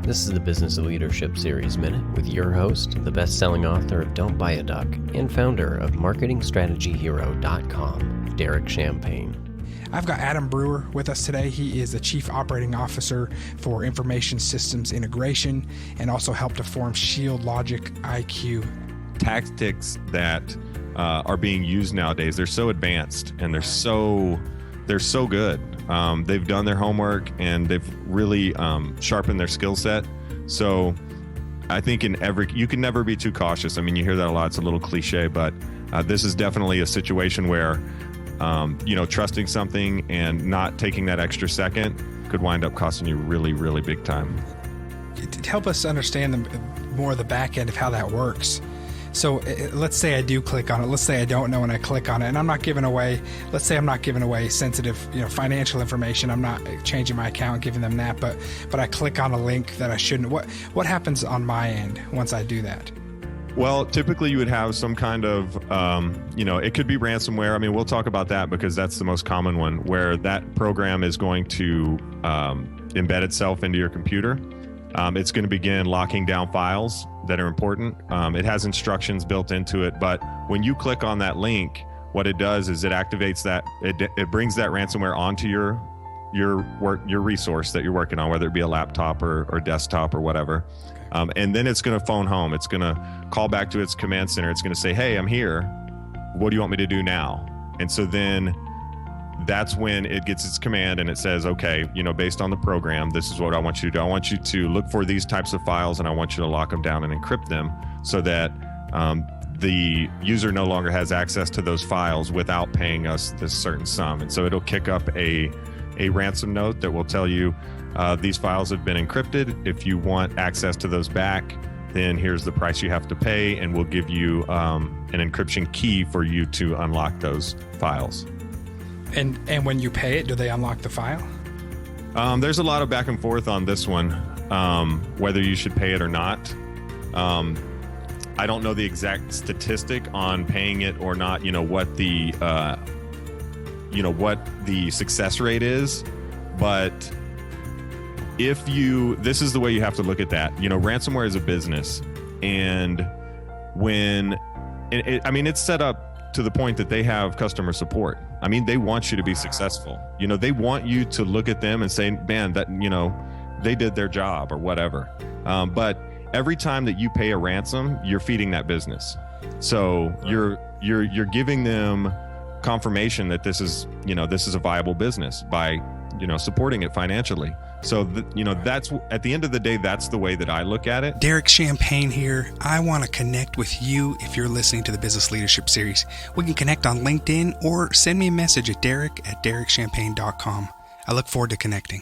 This is the Business Leadership Series Minute with your host, the best-selling author of Don't Buy a Duck and founder of MarketingStrategyHero.com, Derek Champagne. I've got Adam Brewer with us today. He is the Chief Operating Officer for Information Systems Integration and also helped to form Shield Logic IQ. Tactics that are being used nowadays, they're so advanced and they're so good. They've done their homework and they've really sharpened their skill set. So I think you can never be too cautious. I mean, you hear that a lot. It's a little cliche, but this is definitely a situation where, trusting something and not taking that extra second could wind up costing you really, really big time. To help us understand more of the back end of how that works. So let's say I do click on it. Let's say I don't know when I click on it, and I'm not giving away, let's say I'm not giving away sensitive, financial information. I'm not changing my account, giving them that, but I click on a link that I shouldn't. What happens on my end once I do that? Well, typically you would have some kind of, it could be ransomware. I mean, we'll talk about that because that's the most common one, where that program is going to embed itself into your computer. It's going to begin locking down files that are important. It has instructions built into it, but when you click on that link, what it does is it activates that, it brings that ransomware onto your resource that you're working on, whether it be a laptop or desktop or whatever. And then it's going to phone home. It's going to call back to its command center. It's going to say, hey, I'm here. What do you want me to do now? And so then that's when it gets its command and it says, okay, based on the program, this is what I want you to do. I want you to look for these types of files and I want you to lock them down and encrypt them so that the user no longer has access to those files without paying us this certain sum. And so it'll kick up a ransom note that will tell you these files have been encrypted. If you want access to those back, then here's the price you have to pay, and we'll give you an encryption key for you to unlock those files. And when you pay it, do they unlock the file? There's a lot of back and forth on this one, whether you should pay it or not. I don't know the exact statistic on paying it or not, what the success rate is, but this is the way you have to look at that. Ransomware is a business, and it's set up to the point that they have customer support. I mean, they want you to be successful. They want you to look at them and say, man, that, they did their job or whatever. But every time that you pay a ransom, you're feeding that business. So you're giving them confirmation that this is a viable business by, supporting it financially. So, that's, at the end of the day, that's the way that I look at it. Derek Champagne here. I want to connect with you if you're listening to the Business Leadership Series. We can connect on LinkedIn or send me a message at derek@derekchampagne.com. I look forward to connecting.